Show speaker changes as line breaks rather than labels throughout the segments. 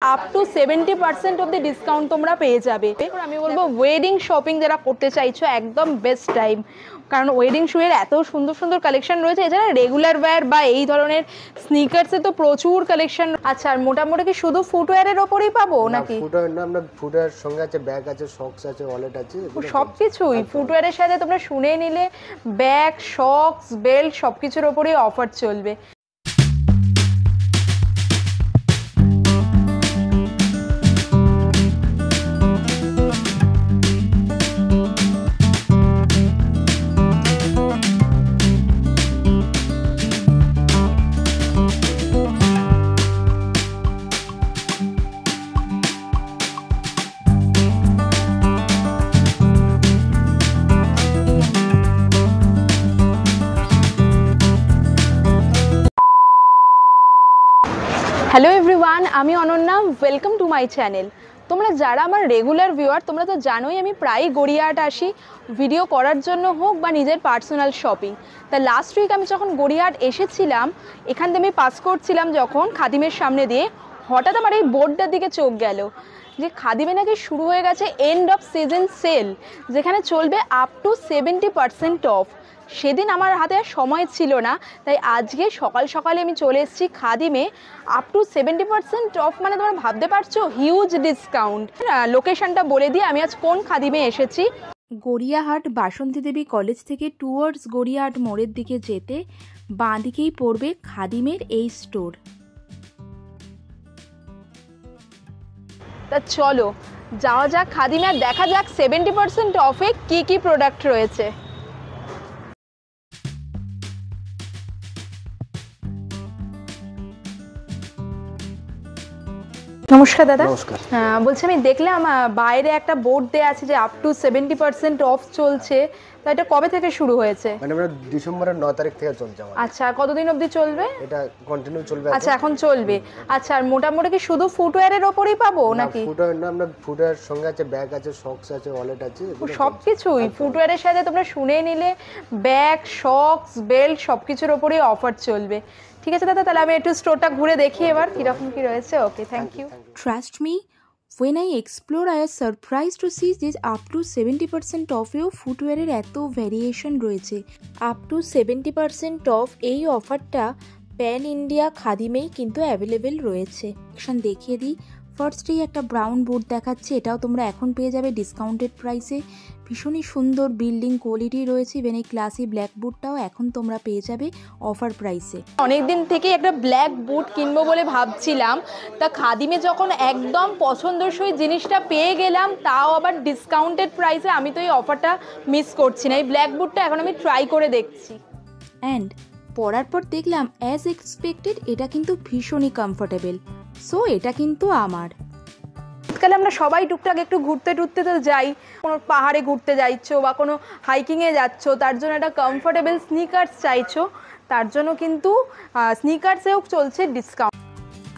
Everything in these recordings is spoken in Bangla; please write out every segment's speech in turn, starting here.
আপ টু 70% অব্দি ডিসকাউন্ট তোমরা পেয়ে যাবে। আমি বলবো ওয়েডিং শপিং যারা করতে চাইছো একদম বেস্ট টাইম, কারণ ওয়েডিং শুয়ের এত সুন্দর সুন্দর কালেকশন রয়েছে। এছাড়া রেগুলার ওয়্যার বা এই ধরনের স্নিকার্সে তো প্রচুর কালেকশন। আচ্ছা, আর মোটামুটি কি শুধু ফুটওয়্যারের ওপরেই পাবো নাকি?
ফুটওয়্যার না, আমরা ফুটওয়্যার সঙ্গে আছে ব্যাগ আছে, সক্স আছে, ওয়ালেট আছে,
সবকিছুই ফুটওয়্যারের সাথে তোমরা শুনে নিলে ব্যাগ, সক্স, বেল্ট সবকিছুর ওপরেই অফার চলবে। হ্যালো এভরিওয়ান, আমি Ananya, welcome to my channel. তোমরা যারা আমার রেগুলার ভিউয়ার তোমরা তো জানোই আমি প্রায়ই গড়িয়াহাট আসি ভিডিও করার জন্য হোক বা নিজের পার্সোনাল শপিং। তা লাস্ট উইক আমি যখন গড়িয়াহাট এসেছিলাম, এখান থেকে আমি পাস করছিলাম যখন খাদিমের সামনে দিয়ে, হঠাৎ আমার এই বোর্ডটার দিকে চোখ গেল যে খাদিমে নাকি শুরু হয়ে গেছে এন্ড অফ সিজন সেল, যেখানে চলবে আপ টু 70% অফ। সেদিন আমার হাতে আর সময় ছিল না, তাই আজকে সকাল সকালে আমি চলে এসেছি খাদিমে। আপ টু 70% অফ মানে তোমরা ভাবতে পারছো হিউজ ডিসকাউন্ট। লোকেশনটা বলে দিয়ে আমি আজ কোন খাদিমে এসেছি।
গড়িয়াহাট বাসন্তী দেবী কলেজ থেকে টুয়ার্ডস গড়িয়াহাট মোড়ের দিকে যেতে বাঁ দিকেই পড়বে খাদিমের এই স্টোর।
তা চলো যাওয়া যাক খাদিমে, আর দেখা যাক 70% অফে কি কি প্রোডাক্ট রয়েছে। নমস্কার দাদা।
নমস্কার।
হ্যাঁ, বলছি আমি দেখলাম বাইরে একটা বোর্ড দেওয়া আছে যে আপ টু 70% অফ চলছে, তো এটা কবে থেকে শুরু হয়েছে?
মানে আমরা ডিসেম্বরের 9 তারিখ থেকে চলছে আমাদের।
আচ্ছা, কতদিন অবধি চলবে?
এটা কন্টিনিউ চলবে।
আচ্ছা, এখন চলবে। আচ্ছা, আর মোটামুটি কি শুধু ফুটওয়্যারের ওপরেই পাবো নাকি?
ফুটওয়্যার না, আমরা ফুটওয়্যার সঙ্গে আছে ব্যাগ আছে, সক্স আছে, ওয়ালেট আছে,
সবকিছুই ফুটওয়্যারের সাথে তোমরা শুনে নিলে ব্যাগ, সক্স, বেল্ট সবকিছুর ওপরেই অফার চলবে। ঠিক আছে দাদা, তাহলে আমি একটু স্টোরটা ঘুরে দেখি এবার কিরকম কি রয়েছে। Okay, thank you.
Trust me, when I explore I was surprised to see this up to 70% off এও ফুটওয়্যারের এত ভ্যারিয়েশন রয়েছে। আপ টু 70% অফ এই অফারটা প্যান ইন্ডিয়া খাদিমেই কিন্তু অ্যাভেলেবেল রয়েছে। দেখিয়ে দিই, ফার্স্টেই একটা ব্রাউন বোর্ড দেখাচ্ছে, এটাও তোমরা এখন পেয়ে যাবে ডিসকাউন্টেড প্রাইসে। ভীষণই সুন্দর বিল্ডিং কোয়ালিটি রয়েছে। ইভেন এই ক্লাসি ব্ল্যাক বুটটাও এখন তোমরা পেয়ে যাবে অফার প্রাইসে।
অনেকদিন থেকেই একটা ব্ল্যাক বুট কিনবো বলে ভাবছিলাম, তা খাদিমে যখন একদম পছন্দসই জিনিসটা পেয়ে গেলাম, তাও আবার ডিসকাউন্টেড প্রাইসে, আমি তো এই অফারটা মিস করছি না। এই ব্ল্যাক বুটটা এখন আমি ট্রাই করে দেখছি।
অ্যান্ড পরার পর দেখলাম অ্যাজ এক্সপেক্টেড এটা কিন্তু ভীষণই কমফোর্টেবল। সো এটা কিন্তু আমার।
শীতকালে আমরা সবাই টুকটাক একটু ঘুরতে টুরতে তো যাই, কোনো পাহাড়ে ঘুরতে যাইছো বা কোনো হাইকিংয়ে যাচ্ছো, তার জন্য একটা কমফোর্টেবল স্নিকার্স চাইছো, তার জন্য কিন্তু স্নিকার্সেও চলছে discount.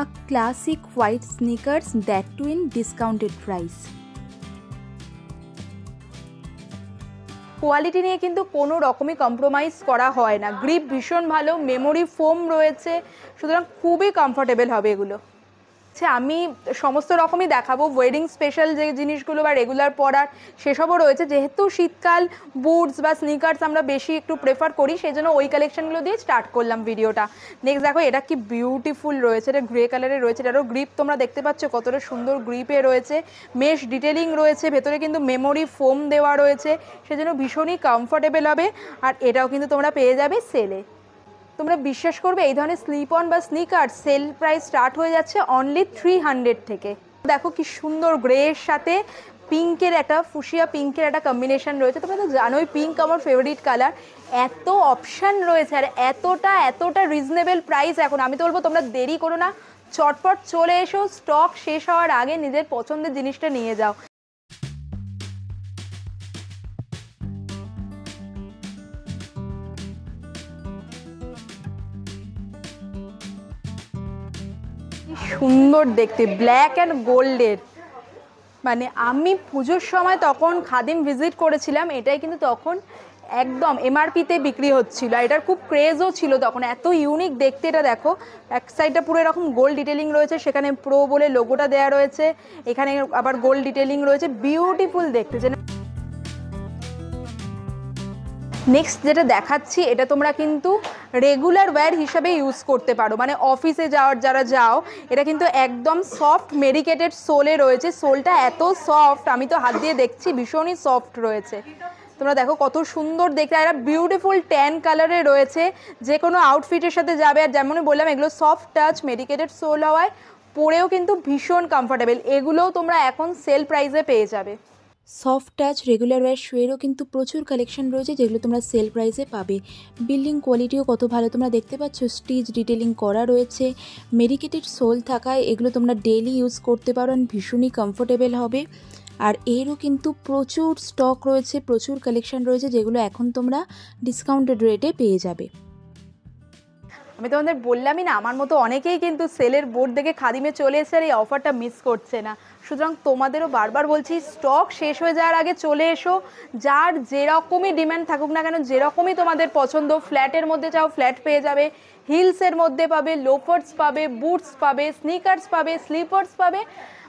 A classic white sneakers, that too in discounted price.
Quality নিয়ে কিন্তু কোনো রকমই কম্প্রোমাইজ করা হয় না। গ্রিপ ভীষণ ভালো, মেমোরি ফোম রয়েছে, সুতরাং খুবই কমফোর্টেবল হবে এগুলো। আচ্ছা, আমি সমস্ত রকমই দেখাবো, ওয়েডিং স্পেশাল যে জিনিসগুলো বা রেগুলার পরার সেসবও রয়েছে। যেহেতু শীতকাল বুটস বা স্নিকার্স আমরা বেশি একটু প্রেফার করি, সেই জন্য ওই কালেকশনগুলো দিয়ে স্টার্ট করলাম ভিডিওটা। নেক্সট দেখো, এটা কি বিউটিফুল রয়েছে, এটা গ্রে কালারের রয়েছে, এটারও গ্রিপ তোমরা দেখতে পাচ্ছ কতটা সুন্দর গ্রিপে রয়েছে, মেশ ডিটেলিং রয়েছে, ভেতরে কিন্তু মেমোরি ফোম দেওয়া রয়েছে, সেজন্য ভীষণই কমফোর্টেবল হবে। আর এটাও কিন্তু তোমরা পেয়ে যাবে সেলে। তোমরা বিশ্বাস করবে, এই ধরনের স্লিপ অন বা স্নিকার সেল প্রাইস স্টার্ট হয়ে যাচ্ছে অনলি 300 থেকে। দেখো কি সুন্দর গ্রের সাথে পিঙ্কের একটা ফুশিয়া পিঙ্কের একটা কম্বিনেশন রয়েছে। তোমরা তো জানোই পিঙ্ক আমার ফেভারিট কালার। এত অপশান রয়েছে আর এতটা রিজনেবল প্রাইস। এখন আমি তো বলবো তোমরা দেরি করো না, চটপট চলে এসো, স্টক শেষ হওয়ার আগে নিজের পছন্দের জিনিসটা নিয়ে যাও। সুন্দর দেখতে, ব্ল্যাক অ্যান্ড গোল্ডের। মানে আমি পুজোর সময় তখন খাদিম ভিজিট করেছিলাম, এটাই কিন্তু তখন একদম এমআরপিতে বিক্রি হচ্ছিল, আর এটার খুব ক্রেজও ছিল তখন, এত ইউনিক দেখতে। এটা দেখো এক সাইডটা পুরো এরকম গোল্ড ডিটেলিং রয়েছে, সেখানে প্রো বলে লোগোটা দেওয়া রয়েছে, এখানে আবার গোল্ড ডিটেলিং রয়েছে, বিউটিফুল দেখতে। নেক্সট যেটা দেখাচ্ছি এটা তোমরা কিন্তু রেগুলার ওয়্যার হিসাবে ইউজ করতে পারো, মানে অফিসে যারা যাও। এটা কিন্তু একদম সফট মেডিকেটেড সোলে রয়েছে, সোলটা এত সফট, আমি তো হাত দিয়ে দেখছি ভীষণই সফট রয়েছে। তোমরা দেখো কত সুন্দর দেখতে, আর বিউটিফুল ট্যান কালারে রয়েছে, যে কোনো আউটফিটের সাথে যাবে। আর যেমনই বললাম এগুলো সফট টাচ মেডিকেটেড সোল হওয়ায় পরেও কিন্তু ভীষণ কমফোর্টেবল। এগুলোও তোমরা এখন সেল প্রাইসে পেয়ে যাবে।
সফট টাচ রেগুলার ওয়্যার শুয়েরও কিন্তু প্রচুর কালেকশন রয়েছে, যেগুলো তোমরা সেল প্রাইসে পাবে। বিল্ডিং কোয়ালিটিও কত ভালো তোমরা দেখতে পাচ্ছ, স্টিচ ডিটেলিং করা রয়েছে, মেডিকেটেড সোল থাকায় এগুলো তোমরা ডেইলি ইউজ করতে পারো, ভীষণই কমফোর্টেবল হবে। আর এরও কিন্তু প্রচুর স্টক রয়েছে, প্রচুর কালেকশন রয়েছে, যেগুলো এখন তোমরা ডিসকাউন্টেড রেটে পেয়ে যাবে।
আমি তোমাদের বললামই না, আমার মতো অনেকেই কিন্তু সেলের বোর্ড দেখে খাদিমে চলে এসে আর এই অফারটা মিস করছে না। সুতরাং তোমাদেরও বারবার বলছি, স্টক শেষ হয়ে যাওয়ার আগে চলে এসো। যার যেরকমই ডিমান্ড থাকুক না কেন, যেরকমই তোমাদের পছন্দ, ফ্ল্যাটের মধ্যে চাও ফ্ল্যাট পেয়ে যাবে, হিলসের মধ্যে পাবে, লোফার্স পাবে, বুটস পাবে, স্নিকার্স পাবে, স্লিপার্স পাবে,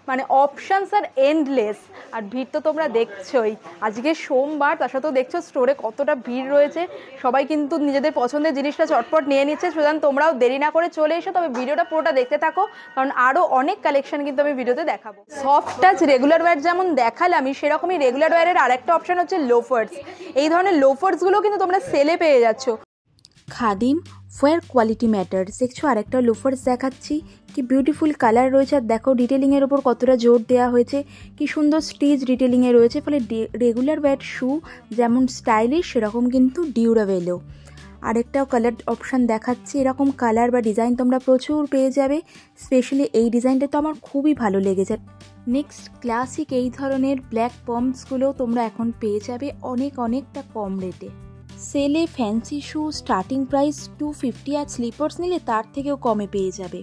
মানে অপশানস আর এন্ডলেস। আর ভিড় তো তোমরা দেখছোই, আজকে সোমবার, তার সাথেও দেখছো স্টোরে কতটা ভিড় রয়েছে। সবাই কিন্তু নিজেদের পছন্দের জিনিসটা চটপট নিয়ে নিচ্ছে। সুতরাং তোমরাও দেরি না করে চলে এসো, তবে ভিডিওটা পুরোটা দেখতে থাকো, কারণ আরও অনেক কালেকশন কিন্তু আমি ভিডিওতে দেখাবো। সফট টাচ রেগুলার ওয়্যার যেমন দেখালামই, সেরকমই রেগুলার ওয়্যারের আরেকটা অপশান হচ্ছে লোফার্স। এই ধরনের লোফার্সগুলো কিন্তু তোমরা সেলে পেয়ে যাচ্ছ।
খাদিম ওয়্যার কোয়ালিটি ম্যাটার্স। দেখছো আরেকটা লোফার্স দেখাচ্ছি, কি বিউটিফুল কালার রয়েছে, আর দেখো ডিটেলিংয়ের ওপর কতটা জোর দেওয়া হয়েছে, কি সুন্দর স্টিচ ডিটেলিংয়ে রয়েছে। ফলে রেগুলার ওয়্যার শু যেমন স্টাইলিশ, সেরকম কিন্তু ডিউরেবলও। আরেকটাও কালার অপশান দেখাচ্ছি, এরকম কালার বা ডিজাইন তোমরা প্রচুর পেয়ে যাবে। স্পেশালি এই ডিজাইনটা তো আমার খুবই ভালো লেগেছে। নেক্সট ক্লাসিক এই ধরনের ব্ল্যাক পম্পসগুলো তোমরা এখন পেয়ে যাবে অনেকটা কম রেটে। সেলে ফ্যান্সি শু স্টার্টিং প্রাইস 250, আর স্লিপার্স নিলে তার থেকেও কমে পেয়ে যাবে।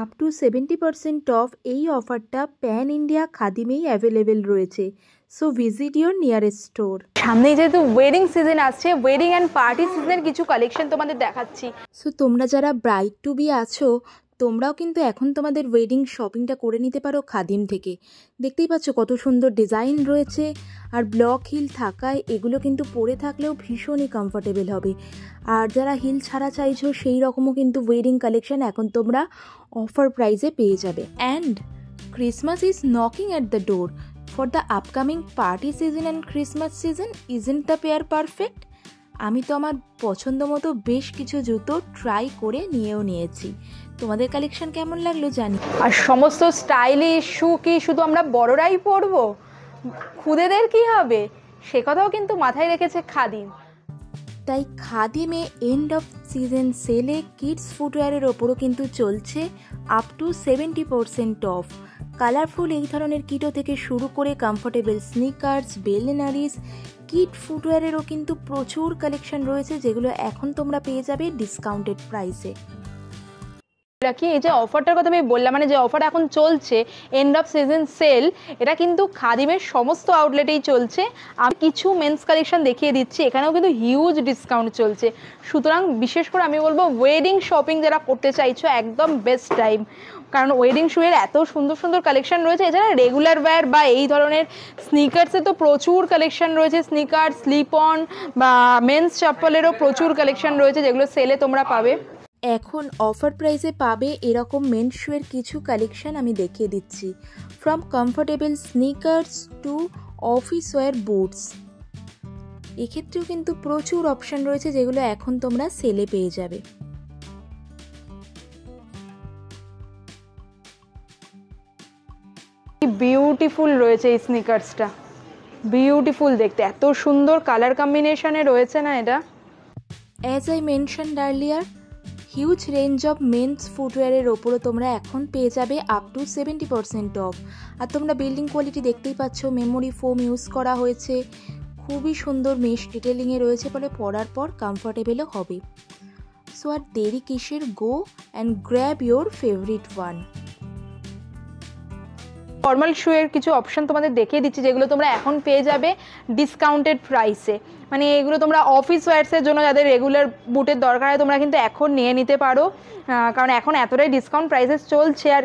আপ টু 70% অফ এই অফারটা প্যান ইন্ডিয়া খাদিমেই অ্যাভেলেবেল রয়েছে। So visit your nearest store.
সামনেই যেহেতু ওয়েডিং সিজন আসছে, ওয়েডিং অ্যান্ড পার্টি সিজনের কিছু কালেকশন তোমাদের দেখাচ্ছি।
সো তোমরা যারা ব্রাইড টু বি আছো, তোমরাও কিন্তু এখন তোমাদের ওয়েডিং শপিংটা করে নিতে পারো খাদিম থেকে। দেখতেই পাচ্ছ কত সুন্দর ডিজাইন রয়েছে, আর ব্লক হিল থাকায় এগুলো কিন্তু পরে থাকলেও ভীষণই কমফোর্টেবল হবে। আর যারা হিল ছাড়া চাইছো, সেই রকমও কিন্তু ওয়েডিং কালেকশন এখন তোমরা অফার প্রাইসে পেয়ে যাবে। And Christmas is knocking at the door. For the upcoming party season and Christmas season, isn't the pair perfect? আমি তো আমার পছন্দ মতো বেশ কিছু জুতো ট্রাই করে নিয়েও নিয়েছি। তোমাদের কালেকশন কেমন লাগলো জানি।
আর সমস্ত স্টাইলিশ শু কি শুধু আমরা বড়রাই পরবো, খুদেদের কি হবে, সে কথাও কিন্তু মাথায় রেখেছে খাদিম।
তাই খাদিমে এন্ড অফ সিজন সেলে কিডস ফুটওয়্যারের ওপরও কিন্তু চলছে আপ টু 70% অফ। কালারফুল এই ধরনের কিটো থেকে শুরু করে কমফোর্টেবল স্নিকার্স, বেলেনারিস, কিড ফুটওয়্যারেরও কিন্তু প্রচুর কালেকশন রয়েছে, যেগুলো এখন তোমরা পেয়ে যাবে ডিসকাউন্টেড প্রাইসে।
রাখি এই যে অফারটার কথা আমি বললাম, মানে যে অফার এখন চলছে এন্ড অফ সিজন সেল, এটা কিন্তু খাদিমের সমস্ত আউটলেটেই চলছে। আমি কিছু মেন্স কালেকশন দেখিয়ে দিচ্ছি, এখানেও কিন্তু হিউজ ডিসকাউন্ট চলছে। সুতরাং বিশেষ করে আমি বলবো ওয়েডিং শপিং যারা করতে চাইছো, একদম বেস্ট টাইম, কারণ ওয়েডিং শুয়ের এত সুন্দর সুন্দর কালেকশন রয়েছে। এছাড়া রেগুলার ওয়্যার বা এই ধরনের স্নিকার্সে তো প্রচুর কালেকশন রয়েছে, স্নিকার, স্লিপ অন বা মেন্স চপ্পলেরও প্রচুর কালেকশন রয়েছে, যেগুলো সেলে তোমরা পাবে।
এখন অফার প্রাইসে পাবে এরকম মেন্স শুয়ের কিছু কালেকশন আমি দেখিয়ে দিচ্ছি। From comfortable sneakers to office wear boots, এক্ষেত্রেও কিন্তু প্রচুর অপশন রয়েছে, যেগুলো এখন তোমরা সেলে পেয়ে যাবে।
বিউটিফুল রয়েছে এই স্নিকার্সটা, বিউটিফুল দেখতে, এত সুন্দর কালার কম্বিনেশনে রয়েছে না এটা।
As I mentioned earlier, huge range of men's ফুটওয়্যারের ওপরও তোমরা এখন পেয়ে যাবে আপ টু 70% অফ। আর তোমরা বিল্ডিং কোয়ালিটি দেখতেই পাচ্ছ, মেমোরি ফোম ইউজ করা হয়েছে, খুবই সুন্দর মেশ ডিটেলিংয়ে রয়েছে, ফলে পরার পর কমফোর্টেবলও হবে। সো আর দেরি কিসের, go and grab your favourite one.
Formal শুয়ের কিছু অপশন তোমাদের দেখিয়ে দিচ্ছি, যেগুলো তোমরা এখন পেয়ে যাবে ডিসকাউন্টেড প্রাইসে। মানে এগুলো তোমরা অফিস ওয়্যার্সের জন্য যাদের রেগুলার বুটের দরকার হয় তোমরা কিন্তু এখন নিয়ে নিতে পারো, কারণ এখন এতটাই ডিসকাউন্ট প্রাইসেস চলছে। আর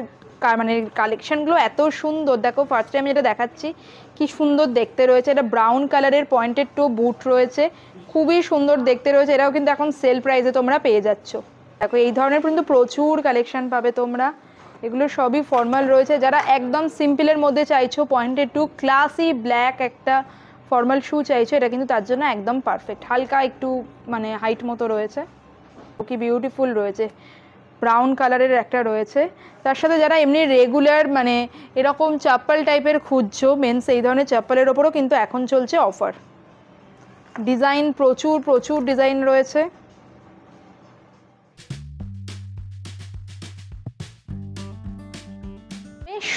মানে কালেকশনগুলো এত সুন্দর, দেখো ফার্স্টে আমি যেটা দেখাচ্ছি কি সুন্দর দেখতে রয়েছে। এটা ব্রাউন কালারের পয়েন্টেড টো বুট রয়েছে, খুবই সুন্দর দেখতে রয়েছে। এটাও কিন্তু এখন সেল প্রাইসে তোমরা পেয়ে যাচ্ছ। দেখো এই ধরনের কিন্তু প্রচুর কালেকশন পাবে তোমরা, এগুলো সবই ফর্মাল রয়েছে। যারা একদম সিম্পলের মধ্যে চাইছো, পয়েন্টেড টু ক্লাসি ব্ল্যাক একটা ফর্মাল শু চাইছো, এটা কিন্তু তার জন্য একদম পারফেক্ট। হালকা একটু মানে হাইট মতো রয়েছে, কি বিউটিফুল রয়েছে। ব্রাউন কালারের একটা রয়েছে, তার সাথে যারা এমনি রেগুলার মানে এরকম চাপ্পল টাইপের খুঁজছো মেন্স, এই ধরনের চাপ্পলের ওপরও কিন্তু এখন চলছে অফার। ডিজাইন প্রচুর প্রচুর ডিজাইন রয়েছে।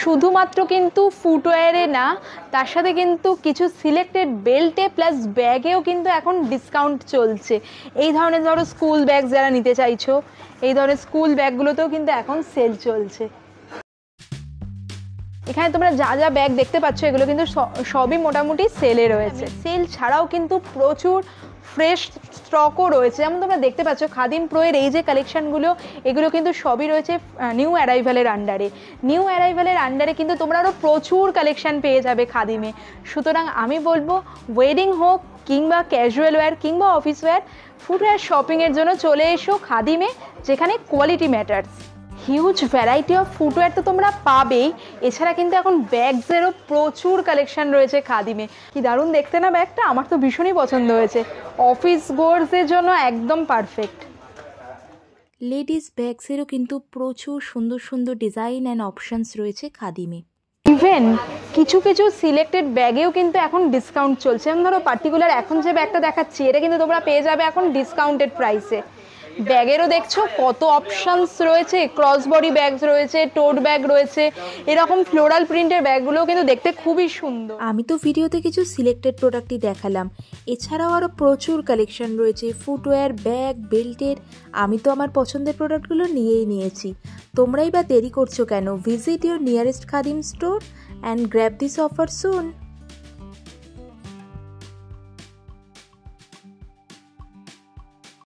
শুধুমাত্র কিন্তু ফুটওয়্যারে না, তার সাথে কিন্তু কিছু সিলেক্টেড বেল্টে প্লাস ব্যাগেও কিন্তু এখন ডিসকাউন্ট চলছে। এই ধরনের ধরো স্কুল ব্যাগ যারা নিতে চাইছো, এই ধরনের স্কুল ব্যাগগুলোতেও কিন্তু এখন সেল চলছে। এখানে তোমরা যা যা ব্যাগ দেখতে পাচ্ছ এগুলো কিন্তু সবই মোটামুটি সেলে রয়েছে। সেল ছাড়াও কিন্তু প্রচুর ফ্রেশ স্টকও রয়েছে, যেমন তোমরা দেখতে পাচ্ছ খাদিম প্রোয়ের এই যে কালেকশানগুলো, এগুলো কিন্তু সবই রয়েছে নিউ অ্যারাইভালের আন্ডারে। নিউ অ্যারাইভালের আন্ডারে কিন্তু তোমরা আরও প্রচুর কালেকশান পেয়ে যাবে খাদিমে। সুতরাং আমি বলবো ওয়েডিং হোক কিংবা ক্যাজুয়াল ওয়্যার কিংবা অফিস ওয়্যার, ফুটওয়্যার শপিংয়ের জন্য চলে এসো খাদিমে, যেখানে quality matters. Huge variety of footwear তো তোমরা পাবেই, এছাড়া কিন্তু এখন ব্যাগসেরও প্রচুর কালেকশন রয়েছে খাদিমে। কি দারুণ দেখতে না ব্যাগটা, আমার তো ভীষণই পছন্দ হয়েছে। অফিস গোয়ার্সের জন্য একদম পারফেক্ট।
লেডিস ব্যাগসেরও কিন্তু প্রচুর সুন্দর সুন্দর ডিজাইন অ্যান্ড অপশানস রয়েছে খাদিমে।
ইভেন কিছু কিছু সিলেক্টেড ব্যাগেও কিন্তু এখন ডিসকাউন্ট চলছে। যেমন ধরো পার্টিকুলার এখন যে ব্যাগটা দেখাচ্ছি, এটা কিন্তু তোমরা পেয়ে যাবে এখন ডিসকাউন্টেড প্রাইসে। ব্যাগেরও দেখছো কত অপশানস রয়েছে, ক্রসবডি ব্যাগ রয়েছে, টোট ব্যাগ রয়েছে, এরকম ফ্লোরাল প্রিন্টের ব্যাগগুলোও কিন্তু দেখতে খুবই সুন্দর।
আমি তো ভিডিওতে কিছু সিলেক্টেড প্রোডাক্টই দেখালাম, এছাড়াও আরও প্রচুর কালেকশন রয়েছে ফুটওয়্যার, ব্যাগ, বেল্টের। আমি তো আমার পছন্দের প্রোডাক্টগুলো নিয়েই নিয়েছি। তোমরাই বা দেরি করছো কেন? Visit your nearest Khadim store and grab this offer soon.